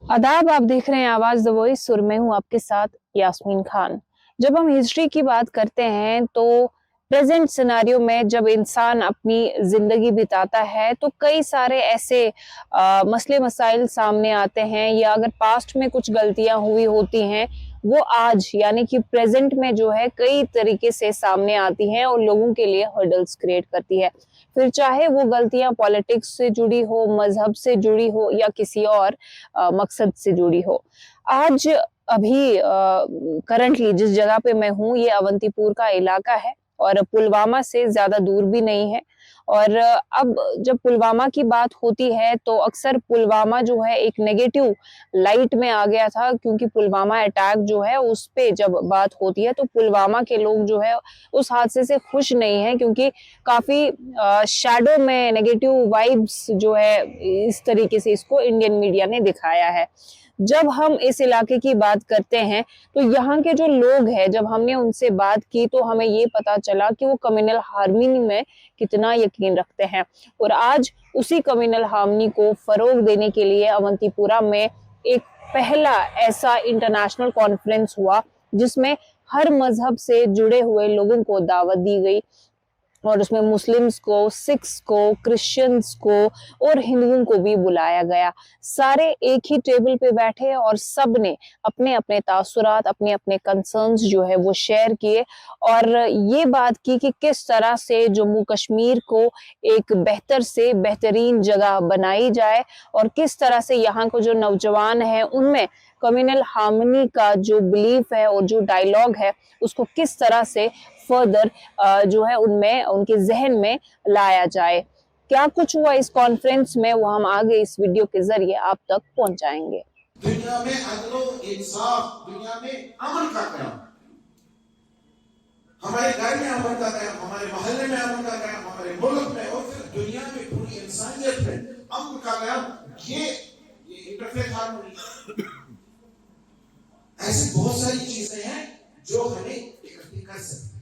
आदाब, आप देख रहे हैं आवाज द वॉइस और मैं हूं आपके साथ यास्मीन खान। जब हम हिस्ट्री की बात करते हैं तो प्रेजेंट सिनेरियो में जब इंसान अपनी जिंदगी बिताता है तो कई सारे ऐसे मसले मसाइल सामने आते हैं, या अगर पास्ट में कुछ गलतियां हुई होती हैं वो आज यानी कि प्रेजेंट में जो है कई तरीके से सामने आती हैं और लोगों के लिए हर्डल्स क्रिएट करती है। फिर चाहे वो गलतियां पॉलिटिक्स से जुड़ी हो, मजहब से जुड़ी हो या किसी और मकसद से जुड़ी हो। आज अभी करंटली जिस जगह पे मैं हूँ ये अवंतीपुर का इलाका है और पुलवामा से ज्यादा दूर भी नहीं है। और अब जब पुलवामा की बात होती है तो अक्सर पुलवामा जो है एक नेगेटिव लाइट में आ गया था, क्योंकि पुलवामा अटैक जो है उस पे जब बात होती है तो पुलवामा के लोग जो है उस हादसे से खुश नहीं है, क्योंकि काफी शैडो में नेगेटिव वाइब्स जो है इस तरीके से इसको इंडियन मीडिया ने दिखाया है। जब हम इस इलाके की बात करते हैं तो यहाँ के जो लोग हैं, जब हमने उनसे बात की तो हमें ये पता चला कि वो कम्युनल हार्मनी में कितना यकीन रखते हैं। और आज उसी कम्युनल हार्मनी को फरोग देने के लिए अवंतीपुरा में एक पहला ऐसा इंटरनेशनल कॉन्फ्रेंस हुआ जिसमें हर मजहब से जुड़े हुए लोगों को दावत दी गई, और उसमें मुस्लिम्स को, सिख्स को, क्रिश्चियंस को और हिंदुओं को भी बुलाया गया। सारे एक ही टेबल पे बैठे और सब ने अपने अपने तासुरात, अपने अपने कंसर्न्स जो है वो शेयर किए और ये बात की कि किस तरह से जम्मू कश्मीर को एक बेहतर से बेहतरीन जगह बनाई जाए और किस तरह से यहाँ को जो नौजवान है उनमें कम्युनल हार्मनी का जो बिलीफ है और जो डायलॉग है उसको किस तरह से फर्दर जो है उनमें उनके जहन में लाया जाए। क्या कुछ हुआ इस कॉन्फ्रेंस में वो हम आगे इस वीडियो के जरिए आप तक पहुंचाएंगे। दुनिया में अदल इंसाफ, दुनिया में अमन का कयाम, हमारे घर में अमन का कयाम, हमारे मोहल्ले में अमन का कयाम, हमारे मुल्क में और फिर दुनिया में पूरी इंसानियत में अमन का कयाम, ये इंटरफेथ हार्मनी। ऐसी बहुत सारी चीजें हैं जो हमें इकट्ठी कर सकते हैं।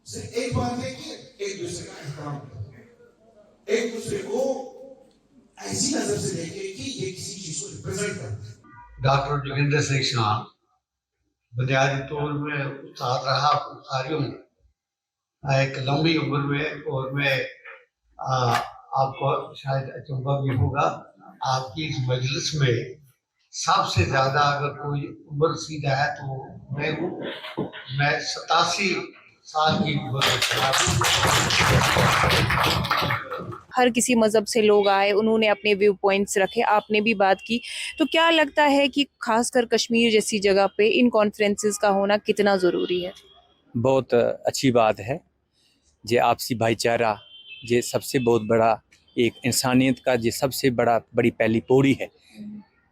सिर्फ एक बात है कि एक दूसरे का एहतराम करें, एक दूसरे को ऐसी नजर से देखें कि ये किसी चीज को रिप्रेजेंट करता है। डॉक्टर जोगिंदर सिंह शान बुनियादी तौर में उस्ताद रहा कार्यों में एक लंबी उम्र में, और मैं आपको शायद अचंभा भी होगा, आपकी इस मजलिस में सबसे ज्यादा अगर कोई उम्र सीधा है तो मैं हूँ। मैं 87 साल की हर किसी मजहब से लोग आए, उन्होंने अपने व्यू पॉइंट्स रखे, आपने भी बात की। तो क्या लगता है कि खासकर कश्मीर जैसी जगह पे इन कॉन्फ्रेंसेस का होना कितना ज़रूरी है? बहुत अच्छी बात है। जे आपसी भाईचारा ये सबसे बहुत बड़ा एक इंसानियत का ये सबसे बड़ी पहली पौड़ी है।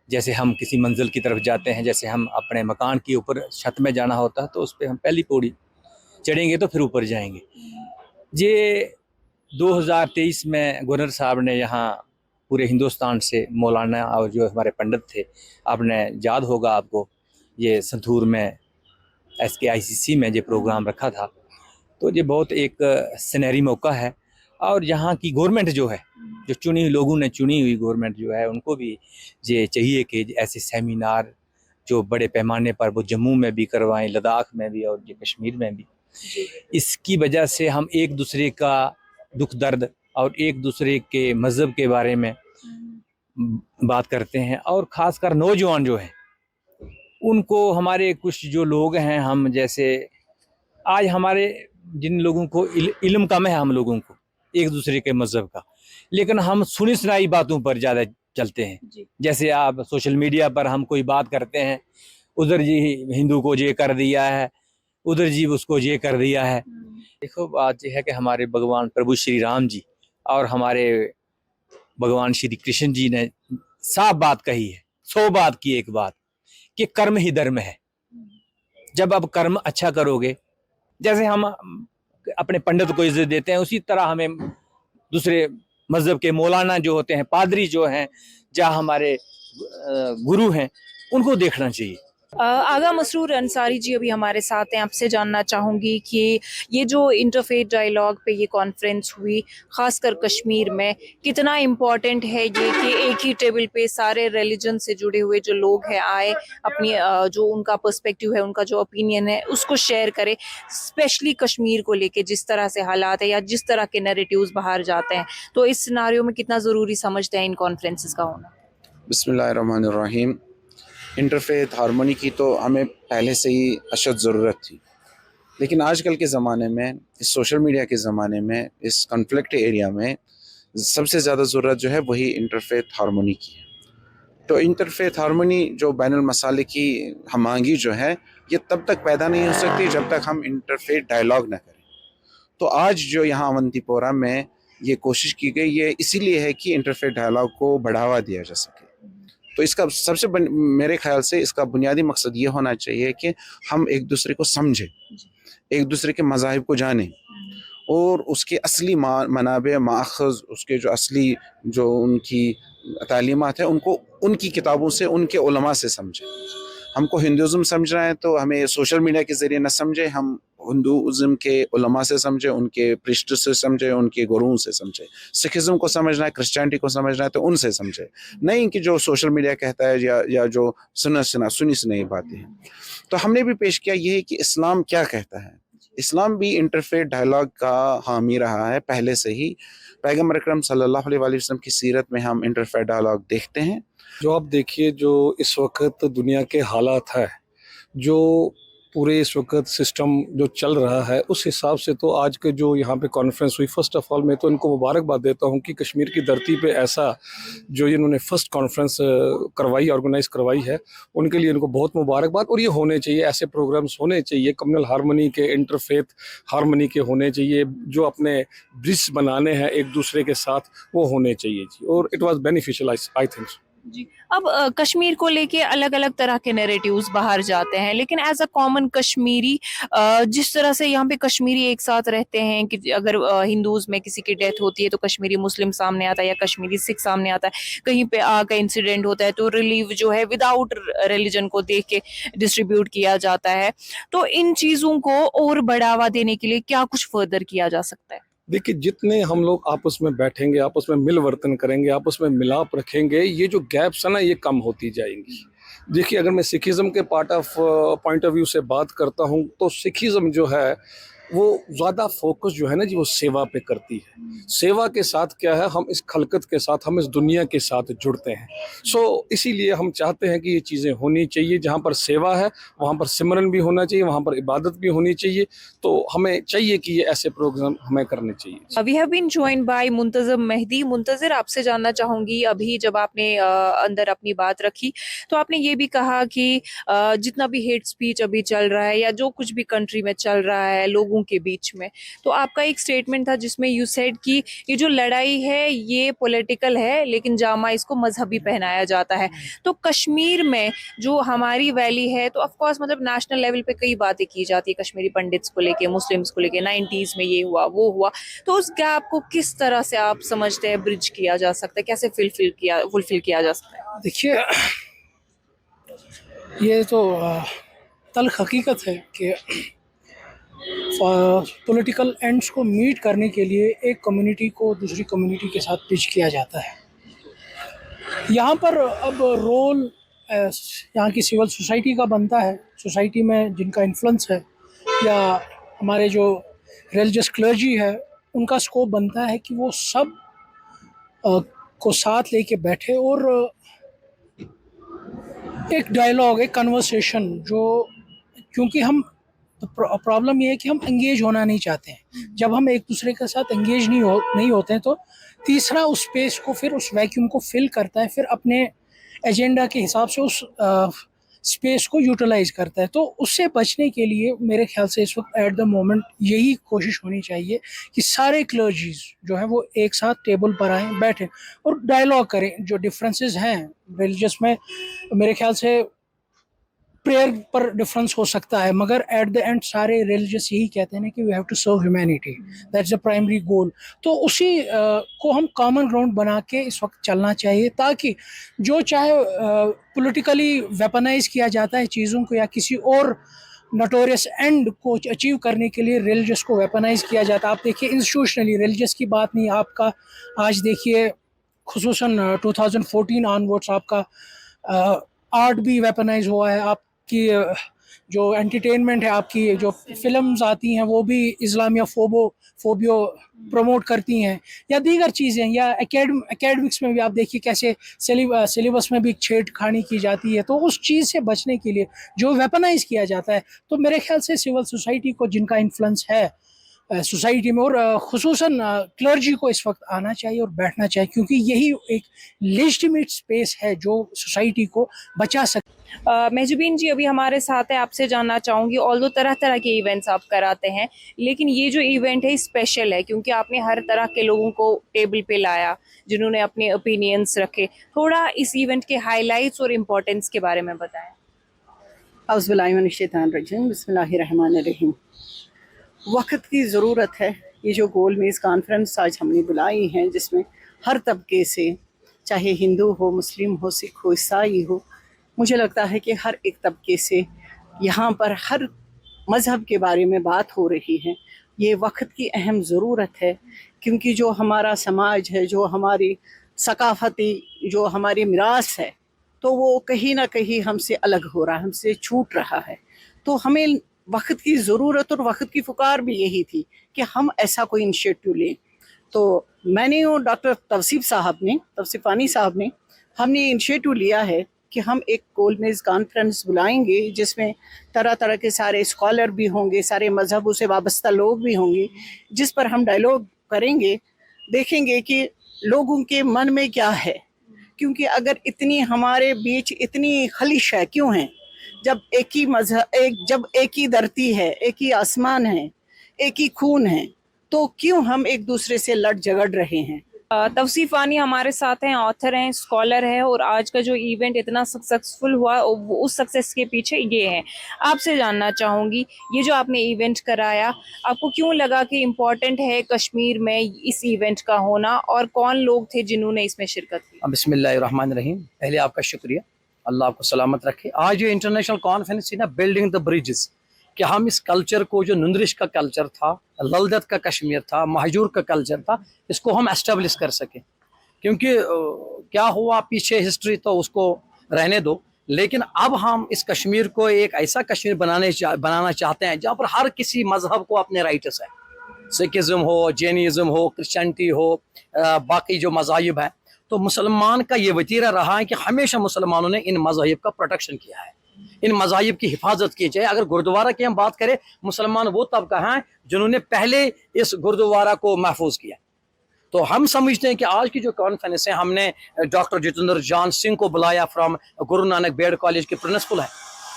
जैसे हम किसी मंजिल की तरफ जाते हैं, जैसे हम अपने मकान के ऊपर छत में जाना होता है तो उस पर हम पहली पौड़ी चढ़ेंगे तो फिर ऊपर जाएंगे। ये 2023 में गवर्नर साहब ने यहाँ पूरे हिंदुस्तान से मौलाना और जो हमारे पंडित थे, आपने याद होगा आपको, ये संतूर में SKICC में ये प्रोग्राम रखा था। तो ये बहुत एक सुनहरी मौका है और यहाँ की गवर्नमेंट जो है, जो चुनी हुई लोगों ने चुनी हुई गवर्नमेंट जो है, उनको भी ये चाहिए कि ऐसे सेमिनार जो बड़े पैमाने पर वो जम्मू में भी करवाएं, लद्दाख में भी और ये कश्मीर में भी। इसकी वजह से हम एक दूसरे का दुख दर्द और एक दूसरे के मज़हब के बारे में बात करते हैं, और ख़ासकर नौजवान जो हैं उनको, हमारे कुछ जो लोग हैं, हम जैसे आज हमारे जिन लोगों को इल्म कम है, हम लोगों को एक दूसरे के मज़हब का, लेकिन हम सुनी सुनाई बातों पर ज़्यादा चलते हैं। जैसे आप सोशल मीडिया पर हम कोई बात करते हैं, उधर जी हिंदू को ये कर दिया है, उधर जी उसको ये कर दिया है। देखो बात यह है कि हमारे भगवान प्रभु श्री राम जी और हमारे भगवान श्री कृष्ण जी ने साफ बात कही है, 100 बात की एक बात, कि कर्म ही धर्म है। जब आप कर्म अच्छा करोगे, जैसे हम अपने पंडित को इज्जत देते हैं, उसी तरह हमें दूसरे मजहब के मौलाना जो होते हैं, पादरी जो हैं, जहाँ हमारे गुरु हैं, उनको देखना चाहिए। आगा मसरूर अंसारी जी अभी हमारे साथ हैं। आपसे जानना चाहूँगी कि ये जो इंटरफेथ डायलॉग पे ये कॉन्फ्रेंस हुई, ख़ासकर कश्मीर में, कितना इम्पॉर्टेंट है ये कि एक ही टेबल पे सारे रिलीजन से जुड़े हुए जो लोग हैं आए, अपनी जो उनका पर्सपेक्टिव है, उनका जो ओपिनियन है उसको शेयर करें, स्पेशली कश्मीर को लेके जिस तरह से हालात है या जिस तरह के नैरेटिव्स बाहर जाते हैं, तो इस सिनारियो में कितना ज़रूरी समझते हैं इन कॉन्फ्रेंसेस का होना? बिस्मिल्लाहिर्रहमानिर्रहीम। इंटरफेथ हारमोनी की तो हमें पहले से ही अशद ज़रूरत थी, लेकिन आजकल के ज़माने में, इस सोशल मीडिया के ज़माने में, इस कॉन्फ्लिक्ट एरिया में सबसे ज़्यादा ज़रूरत जो है वही इंटरफेथ हारमोनी की है। तो इंटरफेथ हारमोनी जो बैनुल मसाले की हम आहंगी जो है, ये तब तक पैदा नहीं हो सकती जब तक हम इंटरफेथ डायलॉग ना करें। तो आज जो यहाँ अवंतीपोरा में ये कोशिश की गई, ये इसीलिए है कि इंटरफेथ डायलॉग को बढ़ावा दिया जा सके। तो इसका मेरे ख्याल से इसका बुनियादी मकसद ये होना चाहिए कि हम एक दूसरे को समझें, एक दूसरे के मज़ाहिब को जानें और उसके असली मनाबे माख़ज़, उसके जो असली जो उनकी तालीमात है उनको उनकी किताबों से, उनके उलमा से समझें। हमको हिंदुज़म समझना है तो हमें सोशल मीडिया के ज़रिए न समझें, हम हिंदुज़म के उलमा से समझें, उनके प्रीस्ट से समझें, उनके गुरुओं से समझें। सिखिज़म को समझना है, क्रिश्चियनिटी को समझना है तो उनसे समझें, नहीं कि जो सोशल मीडिया कहता है या जो सुनी सुनाई बातें हैं। तो हमने भी पेश किया ये है कि इस्लाम क्या कहता है। इस्लाम भी इंटरफेथ डायलॉग का हामी रहा है पहले से ही। पैगम्बर अकरम सल्लल्लाहु अलैहि वसल्लम की सीरत में हम इंटरफेथ डायलॉग देखते हैं। जो आप देखिए, जो इस वक्त दुनिया के हालात है, जो पूरे इस वक्त सिस्टम जो चल रहा है, उस हिसाब से तो आज के जो यहाँ पे कॉन्फ्रेंस हुई, फर्स्ट ऑफ ऑल मैं तो इनको मुबारकबाद देता हूँ कि कश्मीर की धरती पे ऐसा जो इन्होंने फर्स्ट कॉन्फ्रेंस करवाई, ऑर्गेनाइज करवाई है, उनके लिए इनको बहुत मुबारकबाद। और ये होने चाहिए, ऐसे प्रोग्राम्स होने चाहिए, कम्युनल हारमोनी के, इंटरफेथ हारमोनी के होने चाहिए, जो अपने ब्रिज बनाने हैं एक दूसरे के साथ, वो होने चाहिए जी। और it was beneficial I think. जी। अब कश्मीर को लेके अलग अलग तरह के नैरेटिव्स बाहर जाते हैं, लेकिन एज अ कॉमन कश्मीरी, जिस तरह से यहाँ पे कश्मीरी एक साथ रहते हैं कि अगर हिंदूज में किसी की डेथ होती है तो कश्मीरी मुस्लिम सामने आता है या कश्मीरी सिख सामने आता है, कहीं पे आग का इंसिडेंट होता है तो रिलीफ जो है विदाउट रिलीजन को देख के डिस्ट्रीब्यूट किया जाता है। तो इन चीज़ों को और बढ़ावा देने के लिए क्या कुछ फर्दर किया जा सकता है? देखिए, जितने हम लोग आपस में बैठेंगे, आपस में मिल वर्तन करेंगे, आपस में मिलाप रखेंगे, ये जो गैप्स है ना, ये कम होती जाएंगी। देखिए, अगर मैं सिखिज़म के पॉइंट ऑफ व्यू से बात करता हूँ, तो सिखिज़म जो है वो ज़्यादा फोकस जो है ना जी, वो सेवा पे करती है। सेवा के साथ क्या है, हम इस खलकत के साथ, हम इस दुनिया के साथ जुड़ते हैं। सो इसीलिए हम चाहते हैं कि ये चीज़ें होनी चाहिए। जहाँ पर सेवा है वहाँ पर सिमरन भी होना चाहिए, वहाँ पर इबादत भी होनी चाहिए। तो हमें चाहिए कि ये ऐसे प्रोग्राम हमें करने चाहिए। We have been joined by Muntazir Mehdi. Muntazir, आपसे जानना चाहूँगी, अभी जब आपने अंदर अपनी बात रखी तो आपने ये भी कहा कि जितना भी हेट स्पीच अभी चल रहा है या जो कुछ भी कंट्री में चल रहा है लोगों के बीच में, तो आपका एक स्टेटमेंट था जिसमें यू सेड कि ये जो लड़ाई है ये पॉलिटिकल है, लेकिन जामा इसको मजहबी पहनाया जाता है। तो कश्मीर में जो हमारी वैली है, तो ऑफ कोर्स मतलब नेशनल लेवल पे कई बातें की जाती है कश्मीरी पंडित्स को लेके, मुस्लिम्स को लेके, 90s में ये हुआ वो हुआ, तो उस गैप को किस तरह से आप समझते हैं ब्रिज किया जा सकता है, कैसे फुलफिल किया जा सकता है? देखिए, ये तो तल्ख हकीकत है कि पॉलिटिकल एंड्स को मीट करने के लिए एक कम्युनिटी को दूसरी कम्युनिटी के साथ पिच किया जाता है। यहाँ पर अब रोल यहाँ की सिविल सोसाइटी का बनता है, सोसाइटी में जिनका इन्फ्लुएंस है, या हमारे जो रिलीजियस क्लर्जी है, उनका स्कोप बनता है कि वो सब को साथ लेके बैठे और एक डायलॉग, एक कन्वर्सेशन, जो, क्योंकि हम, तो प्रॉब्लम ये है कि हम एंगेज होना नहीं चाहते हैं। जब हम एक दूसरे के साथ एंगेज नहीं होते हैं, तो तीसरा उस स्पेस को, फिर उस वैक्यूम को फिल करता है, फिर अपने एजेंडा के हिसाब से उस स्पेस को यूटिलाइज करता है। तो उससे बचने के लिए मेरे ख्याल से इस वक्त एट द मोमेंट यही कोशिश होनी चाहिए कि सारे क्लर्जीज जो है वो एक साथ टेबल पर आएँ, बैठें और डायलॉग करें। जो डिफरेंसेस हैं रिलीजियस में, मेरे ख्याल से प्रेयर पर डिफरेंस हो सकता है, मगर एट द एंड सारे रिलीजियस यही कहते हैं ना कि we have to serve humanity, that's the primary goal. तो उसी को हम कॉमन ग्राउंड बना के इस वक्त चलना चाहिए, ताकि जो चाहे पॉलिटिकली वेपनाइज किया जाता है चीज़ों को, या किसी और नोटोरियस एंड को अचीव करने के लिए रिलीजियस को वेपनाइज किया जाता है। आप देखिए इंस्टीट्यूशनली रिलीजियस की बात नहीं, आपका आज देखिए खुसूसन 2014 ऑनवर्ड्स आपका आर्ट भी वेपनाइज हुआ है, आपकी जो एंटरटेनमेंट है, आपकी जो फिल्म्स आती हैं वो भी इस्लामिया फोबियो प्रमोट करती हैं, या दीगर चीज़ें, या एकेडमिक्स में भी आप देखिए कैसे सिलेबस में भी छेड़खानी की जाती है। तो उस चीज़ से बचने के लिए जो वेपनाइज किया जाता है, तो मेरे ख्याल से सिविल सोसाइटी को जिनका इन्फ्लुएंस है सोसाइटी में, और खुसूसन क्लर्जी को इस वक्त आना चाहिए और बैठना चाहिए, क्योंकि यही एक लेजिटिमेट स्पेस है जो सोसाइटी को बचा सकती है। महजूबीन जी अभी हमारे साथ है, आपसे जानना चाहूँगी, ऑल्दो तरह तरह के इवेंट्स आप कराते हैं, लेकिन ये जो इवेंट है स्पेशल है क्योंकि आपने हर तरह के लोगों को टेबल पे लाया जिन्होंने अपने ओपिनियंस रखे। थोड़ा इस इवेंट के हाईलाइट्स और इम्पोर्टेंस के बारे में बताएं। औज़ुबिल्लाहिमिनश्शैतानिर्रजीम, बिस्मिल्लाहिर्रहमानिर्रहीम। वक्त की ज़रूरत है। ये जो गोल मेज़ कॉन्फ्रेंस आज हमने बुलाई है, जिसमें हर तबके से, चाहे हिंदू हो, मुस्लिम हो, सिख हो, ईसाई हो, मुझे लगता है कि हर एक तबके से यहाँ पर हर मज़हब के बारे में बात हो रही है। ये वक्त की अहम ज़रूरत है, क्योंकि जो हमारा समाज है, जो हमारी सकाफ़ती जो हमारी मिरास है, तो वो कहीं ना कहीं हमसे अलग हो रहा है, हमसे छूट रहा है। तो हमें वक्त की ज़रूरत और वक्त की पुकार भी यही थी कि हम ऐसा कोई इनिशिएटिव लें। तो मैंने और डॉक्टर तवसीफ़ानी साहब ने हमने इनिशिएटिव लिया है कि हम एक गोल मेज़ कॉन्फ्रेंस बुलाएंगे, जिसमें तरह तरह के सारे स्कॉलर भी होंगे, सारे मज़हबों से वाबस्ता लोग भी होंगे, जिस पर हम डायलॉग करेंगे, देखेंगे कि लोगों के मन में क्या है। क्योंकि अगर इतनी हमारे बीच इतनी खलिश है क्यों है, जब एक ही मज़हब, जब एक ही धरती है, एक ही आसमान है, एक ही खून है, तो क्यों हम एक दूसरे से लड़ झगड़ रहे हैं। तवसीफ़ानी हमारे साथ हैं, ऑथर हैं, स्कॉलर हैं, और आज का जो इवेंट इतना सक्सेसफुल हुआ वो उस सक्सेस के पीछे ये है। आपसे जानना चाहूँगी, ये जो आपने इवेंट कराया, आपको क्यों लगा कि इम्पोर्टेंट है कश्मीर में इस इवेंट का होना, और कौन लोग थे जिन्होंने इसमें शिरकत की? बिस्मिल्लाहिर्रहमानिर्रहीम। पहले आपका शुक्रिया, अल्लाह आपको सलामत रखे। आज जो इंटरनेशनल कॉन्फ्रेंस थी ना, बिल्डिंग द ब्रिजेस, कि हम इस कल्चर को, जो नुंदरिश का कल्चर था, ललदत का कश्मीर था, महजूर का कल्चर था, इसको हम एस्टेब्लिश कर सकें। क्योंकि क्या हुआ पीछे हिस्ट्री तो उसको रहने दो, लेकिन अब हम इस कश्मीर को एक ऐसा कश्मीर बनाना चाहते हैं जहाँ पर हर किसी मज़हब को अपने राइट्स है। सिखिज़म हो, जैनिज़म हो, क्रिश्चियनिटी हो, बाकी जो मज़ाहिब हैं, तो मुसलमान का ये वतीरा रहा है कि हमेशा मुसलमानों ने इन मज़ाहिब का प्रोटेक्शन किया है, इन मज़ाहिब की हिफाजत की जाए। अगर गुरुद्वारा की हम बात करें, मुसलमान वो तबका है जिन्होंने पहले इस गुरुद्वारा को महफूज किया। तो हम समझते हैं कि आज की जो कॉन्फ्रेंस है, हमने डॉक्टर जितेंद्र जान सिंह को बुलाया from Guru Nanak bed college के प्रिंसिपल है।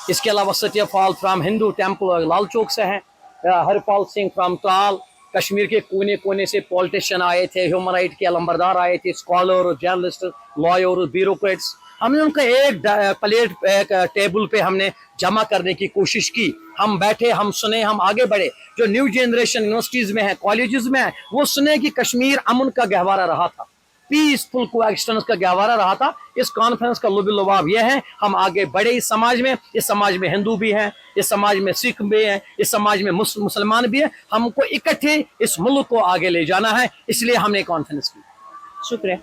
इसके अलावा सत्यपाल फ्राम हिंदू टेम्पल लाल चौक से हैं, हरपाल सिंह फ्राम त्राल, कश्मीर के कोने कोने से पॉलिटिशियन आए थे, ह्यूमन राइट के अलंबरदार आए थे, स्कॉलर, जर्नलिस्ट, लॉयर, ब्यूरोक्रेट्स। हमने उनका एक टेबल पे हमने जमा करने की कोशिश की। हम बैठे, हम सुने, हम आगे बढ़े। जो न्यू जनरेशन यूनिवर्सिटीज़ में है, कॉलेजेस में है, वो सुने कि कश्मीर अमन का गहवारा रहा था, पीसफुल कोएक्सिस्टेंस का गहवारा रहा था। इस कॉन्फ्रेंस का लुबी लुबाब यह है, हम आगे बढ़े इस समाज में। इस समाज में हिंदू भी हैं, इस समाज में सिख भी हैं, इस समाज में मुसलमान भी हैं। हमको इकट्ठे इस मुल्क को आगे ले जाना है, इसलिए हमने कॉन्फ्रेंस की। शुक्रिया।